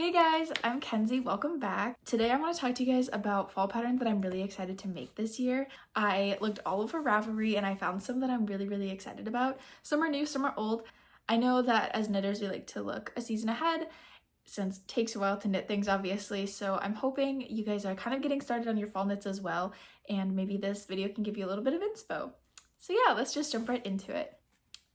Hey guys, I'm Kenzie. Welcome back. Today I want to talk to you guys about fall patterns that I'm really excited to make this year. I looked all over Ravelry and I found some that I'm really excited about. Some are new, some are old. I know that as knitters we like to look a season ahead since it takes a while to knit things obviously, so I'm hoping you guys are kind of getting started on your fall knits as well, and maybe this video can give you a little bit of inspo. So yeah, let's just jump right into it.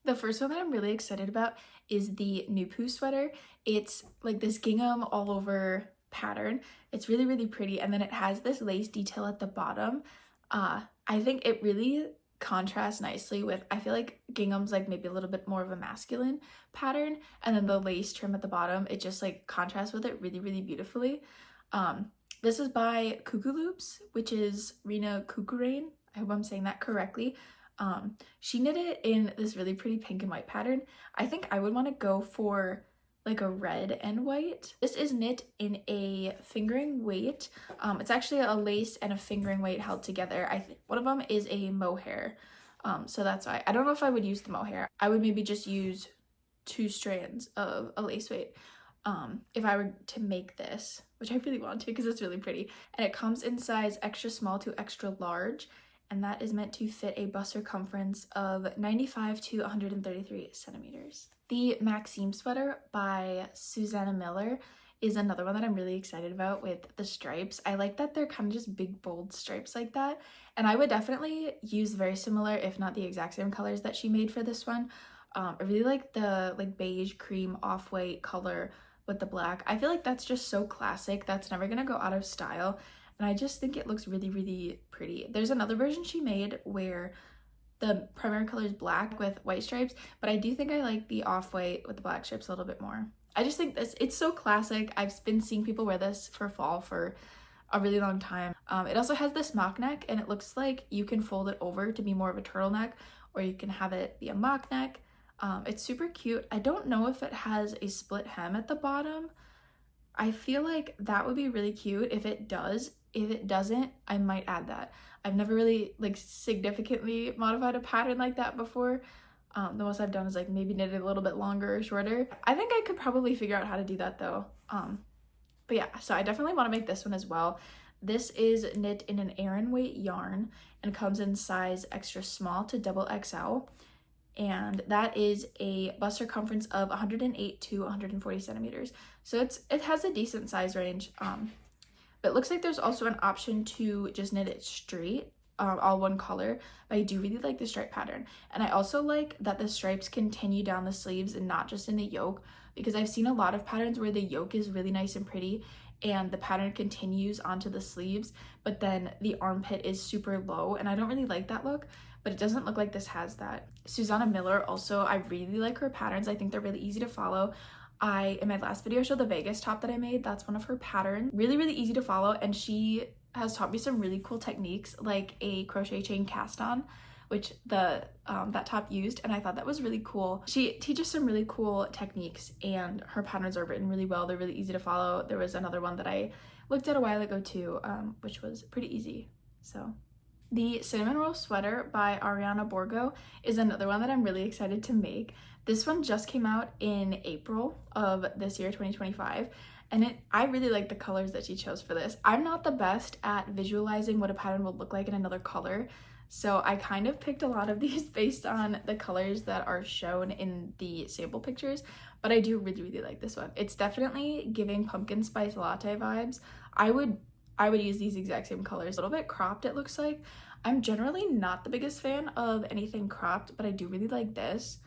The first one that I'm really excited about is the new Poo Sweater. It's like this gingham all over pattern. It's really pretty, and then it has this lace detail at the bottom. I think it really contrasts nicely with, I feel like gingham's like maybe a little bit more of a masculine pattern, and then the lace trim at the bottom, it just like contrasts with it really beautifully. This is by Cuckoo Loops, which is Rena Kukurain. I hope I'm saying that correctly. She knit it in this really pretty pink and white pattern. I think I would want to go for like a red and white. This is knit in a fingering weight. It's actually a lace and a fingering weight held together. I think one of them is a mohair. So that's why I don't know if I would use the mohair. I would maybe just use 2 strands of a lace weight if I were to make this, which I really want to because it's really pretty. And it comes in size extra small to extra large, and that is meant to fit a bust circumference of 95 to 133 centimeters. The Maxim Sweater by Susanna Miller is another one that I'm really excited about with the stripes. I like that they're kind of just big, bold stripes like that, and I would definitely use very similar, if not the exact same colors that she made for this one. I really like the beige, cream, off-white color with the black. I feel like that's just so classic. That's never gonna go out of style. And I just think it looks really pretty. There's another version she made where the primary color is black with white stripes, but I do think I like the off-white with the black stripes a little bit more. I just think it's so classic. I've been seeing people wear this for fall for a really long time. It also has this mock neck, and it looks like you can fold it over to be more of a turtleneck, or you can have it be a mock neck. It's super cute. I don't know if it has a split hem at the bottom. I feel like that would be really cute if it does. If it doesn't, I might add that. I've never really significantly modified a pattern like that before. The most I've done is maybe knit it a little bit longer or shorter. I think I could probably figure out how to do that though. But yeah, so I definitely want to make this one as well. This is knit in an Aran weight yarn and comes in size extra small to double XL. And that is a bust circumference of 108 to 140 centimeters. So it has a decent size range. But it looks like there's also an option to just knit it straight, all one color, but I do really like the stripe pattern. And I also like that the stripes continue down the sleeves and not just in the yoke, because I've seen a lot of patterns where the yoke is really nice and pretty and the pattern continues onto the sleeves, but then the armpit is super low, and I don't really like that look, but it doesn't look like this has that. Susanna Miller also, I really like her patterns. I think they're really easy to follow. In my last video, showed the Vegas top that I made. That's one of her patterns. Really easy to follow, and she has taught me some really cool techniques, like a crochet chain cast on, which that top used, and I thought that was really cool. She teaches some really cool techniques, and her patterns are written really well. They're really easy to follow. There was another one that I looked at a while ago too, which was pretty easy. So the Cinnamon Roll Sweater by Ariana Borgo is another one that I'm really excited to make. This one just came out in April of this year, 2025, and I really like the colors that she chose for this. I'm not the best at visualizing what a pattern would look like in another color, so I kind of picked a lot of these based on the colors that are shown in the sample pictures, but I do really like this one. It's definitely giving pumpkin spice latte vibes. I would use these exact same colors. A little bit cropped, it looks like. I'm generally not the biggest fan of anything cropped, but I do really like this.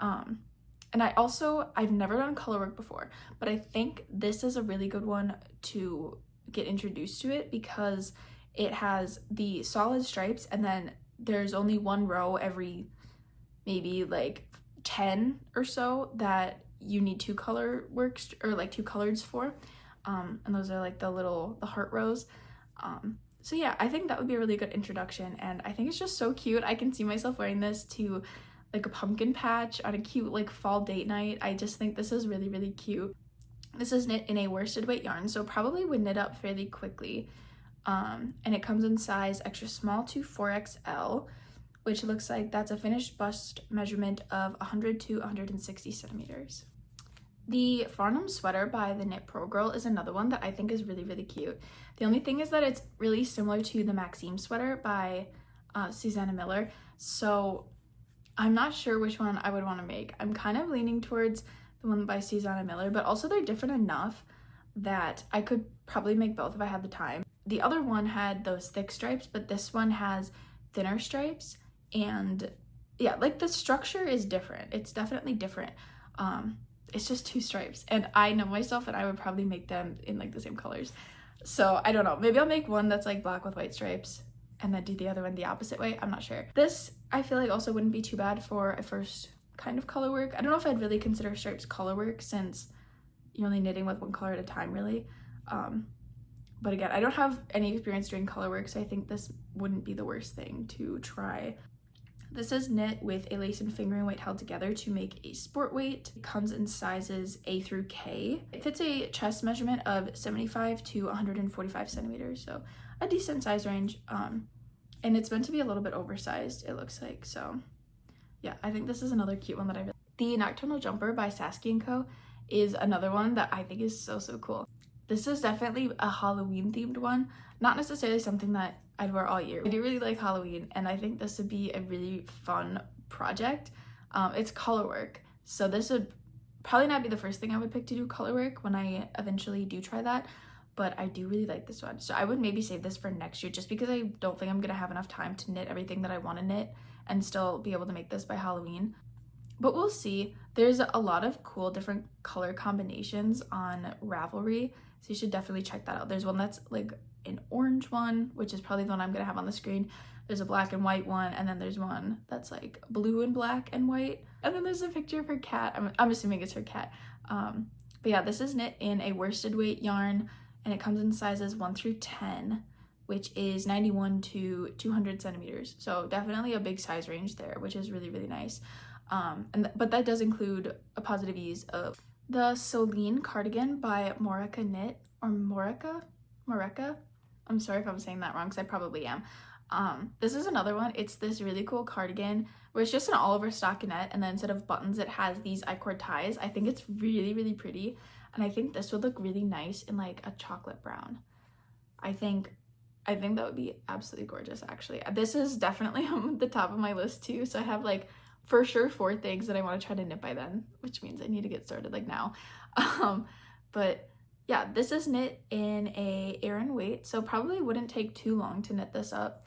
And I've never done color work before, but I think this is a really good one to get introduced to it because it has the solid stripes, and then there's only one row every maybe 10 or so that you need 2 color works or 2 colors for. And those are the heart rows. So yeah, I think that would be a really good introduction, and I think it's just so cute. I can see myself wearing this to a pumpkin patch on a cute fall date night. I just think this is really cute. This is knit in a worsted weight yarn, so probably would knit up fairly quickly. And it comes in size extra small to 4XL, which looks like that's a finished bust measurement of 100 to 160 centimeters. The Farnum Sweater by the Knit Pro Girl is another one that I think is really, really cute. The only thing is that it's really similar to the Maxim Sweater by Susanna Miller, so I'm not sure which one I would want to make. I'm kind of leaning towards the one by Susanna Miller, but also they're different enough that I could probably make both if I had the time. The other one had those thick stripes, but this one has thinner stripes, and yeah, like the structure is different. It's definitely different. It's just 2 stripes, and I know myself and I would probably make them in like the same colors. So I don't know, maybe I'll make one that's like black with white stripes and then do the other one the opposite way. I'm not sure. This I feel like also wouldn't be too bad for a first kind of color work. I don't know if I'd really consider stripes color work since you're only knitting with one color at a time really. But again, I don't have any experience doing color work, so I think this wouldn't be the worst thing to try. This is knit with a lace and fingering weight held together to make a sport weight. It comes in sizes A through K. It fits a chest measurement of 75 to 145 centimeters, so a decent size range. And it's meant to be a little bit oversized, it looks like. So yeah, I think this is another cute one that I really. The Nocturnal Jumper by Sasky & Co. is another one that I think is so cool. This is definitely a Halloween themed one, not necessarily something that I'd wear all year. I do really like Halloween, and I think this would be a really fun project. It's color work, so this would probably not be the first thing I would pick to do color work when I eventually do try that, but I do really like this one. So I would maybe save this for next year just because I don't think I'm gonna have enough time to knit everything that I want to knit and still be able to make this by Halloween. But we'll see. There's a lot of cool different color combinations on Ravelry, so you should definitely check that out. There's one that's like an orange one, which is probably the one I'm gonna have on the screen. There's a black and white one, and then there's one that's like blue and black and white, and then there's a picture of her cat. I'm assuming it's her cat. But yeah, this is knit in a worsted weight yarn, and it comes in sizes 1 through 10, which is 91 to 200 centimeters. So definitely a big size range there, which is really, really nice. But that does include a positive ease of the Seline Cardigan by Moreka Knit, or Moreka. I'm sorry if I'm saying that wrong, because I probably am. This is another one. It's this really cool cardigan where it's just an all over stockinette, and then instead of buttons it has these I-cord ties. I think it's really, really pretty, and I think this would look really nice in like a chocolate brown. I think that would be absolutely gorgeous, actually. This is definitely on the top of my list too, so I have like for sure 4 things that I want to try to knit by then, which means I need to get started like now. But yeah, this is knit in a Aran weight, so probably wouldn't take too long to knit this up.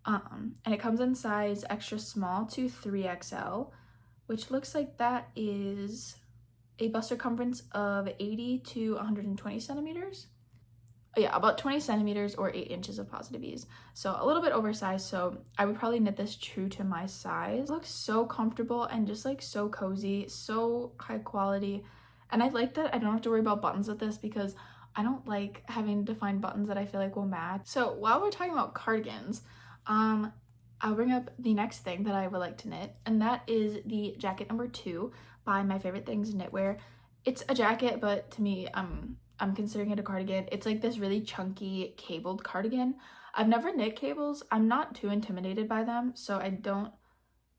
And it comes in size extra small to 3XL, which looks like that is a bust circumference of 80 to 120 centimeters. Yeah, about 20 centimeters or 8 inches of positive ease. So a little bit oversized, so I would probably knit this true to my size. It looks so comfortable and just like so cozy, so high quality. And I like that I don't have to worry about buttons with this because I don't like having to find buttons that I feel like will match. So while we're talking about cardigans, I'll bring up the next thing that I would like to knit, and that is the jacket number 2 by My Favorite Things Knitwear. It's a jacket, but to me, I'm considering it a cardigan. It's like this really chunky cabled cardigan. I've never knit cables. I'm not too intimidated by them, so I don't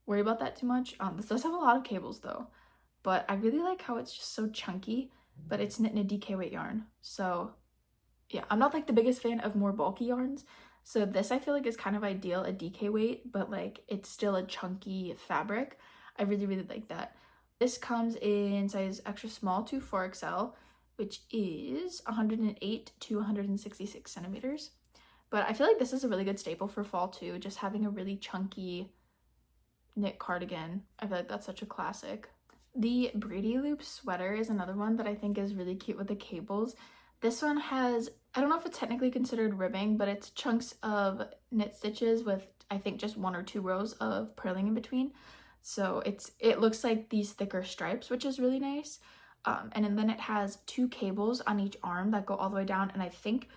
worry about that too much. This does have a lot of cables though, but I really like how it's just so chunky, but it's knit in a DK weight yarn. So yeah, I'm not like the biggest fan of more bulky yarns, so this I feel like is kind of ideal, a DK weight, but like it's still a chunky fabric. I really, really like that. This comes in size extra small to 4XL, which is 108 to 166 centimeters. But I feel like this is a really good staple for fall too, just having a really chunky knit cardigan. I feel like that's such a classic. The Brady loop sweater is another one that I think is really cute with the cables. This one has, I don't know if it's technically considered ribbing, but it's chunks of knit stitches with I think just 1 or 2 rows of purling in between. So it looks like these thicker stripes, which is really nice. And then it has 2 cables on each arm that go all the way down, and I think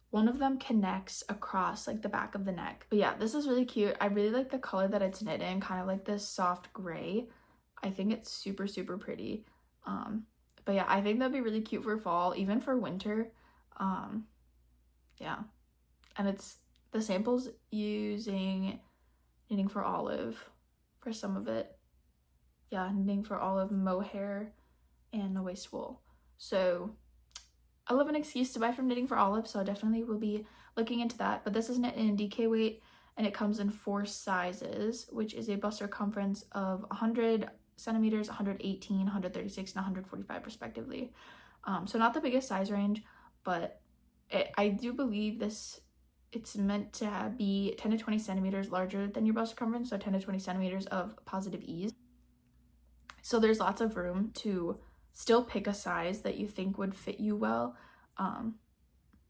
one of them connects across like the back of the neck. But yeah, this is really cute. I really like the color that it's knit in, kind of like this soft gray. I think it's super, super pretty. But yeah, I think that'd be really cute for fall, even for winter. Yeah, and it's the samples using Knitting for Olive for some of it. Yeah, Knitting for Olive mohair and no waste wool. So I love an excuse to buy from Knitting for Olive, so I definitely will be looking into that. But this is knit in DK weight, and it comes in 4 sizes, which is a bust circumference of 100 centimeters, 118, 136, and 145 respectively. So not the biggest size range, but I do believe it's meant to be 10 to 20 centimeters larger than your bust circumference, so 10 to 20 centimeters of positive ease. So there's lots of room to still pick a size that you think would fit you well.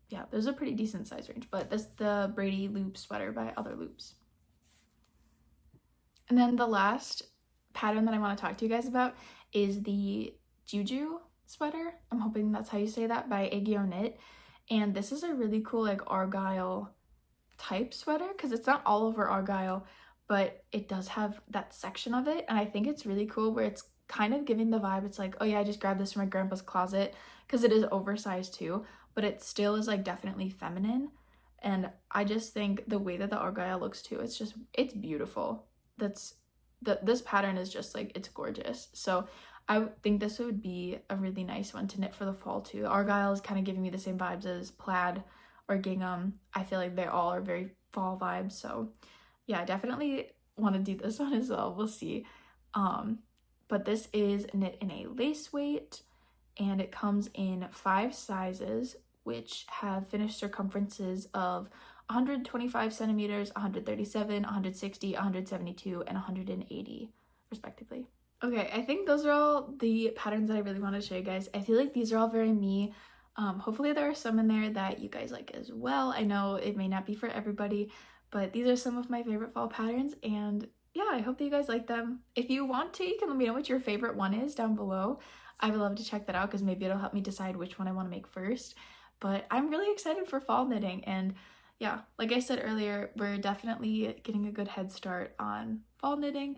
Yeah, there's a pretty decent size range, but this is the Brady Loop Sweater by Other Loops. And then the last pattern that I want to talk to you guys about is the Guju Sweater. I'm hoping that's how you say that, by Agio Knit. And this is a really cool like argyle type sweater, because it's not all over argyle, but it does have that section of it, and I think it's really cool where it's kind of giving the vibe, it's like, oh yeah, I just grabbed this from my grandpa's closet, because it is oversized too, but it still is like definitely feminine. And I just think the way that the argyle looks too, it's beautiful. This pattern is just like, it's gorgeous. So I think this would be a really nice one to knit for the fall too. Argyle is kind of giving me the same vibes as plaid or gingham. I feel like they all are very fall vibes, so yeah, I definitely want to do this one as well. We'll see. But this is knit in a lace weight, and it comes in 5 sizes, which have finished circumferences of 125 centimeters, 137, 160, 172, and 180 respectively. Okay, I think those are all the patterns that I really wanted to show you guys. I feel like these are all very me. Hopefully there are some in there that you guys like as well. I know it may not be for everybody, but these are some of my favorite fall patterns, and yeah, I hope that you guys like them. If you want to, you can let me know what your favorite one is down below. I would love to check that out, because maybe it'll help me decide which one I want to make first. But I'm really excited for fall knitting, and yeah, like I said earlier, we're definitely getting a good head start on fall knitting,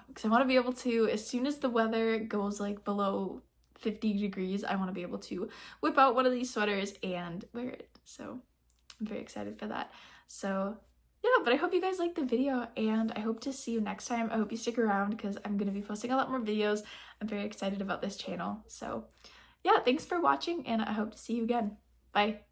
because I want to be able to, as soon as the weather goes like below 50 degrees, I want to be able to whip out one of these sweaters and wear it. So I'm very excited for that. So yeah, but I hope you guys liked the video, and I hope to see you next time. I hope you stick around, because I'm going to be posting a lot more videos. I'm very excited about this channel. So yeah, thanks for watching, and I hope to see you again. Bye.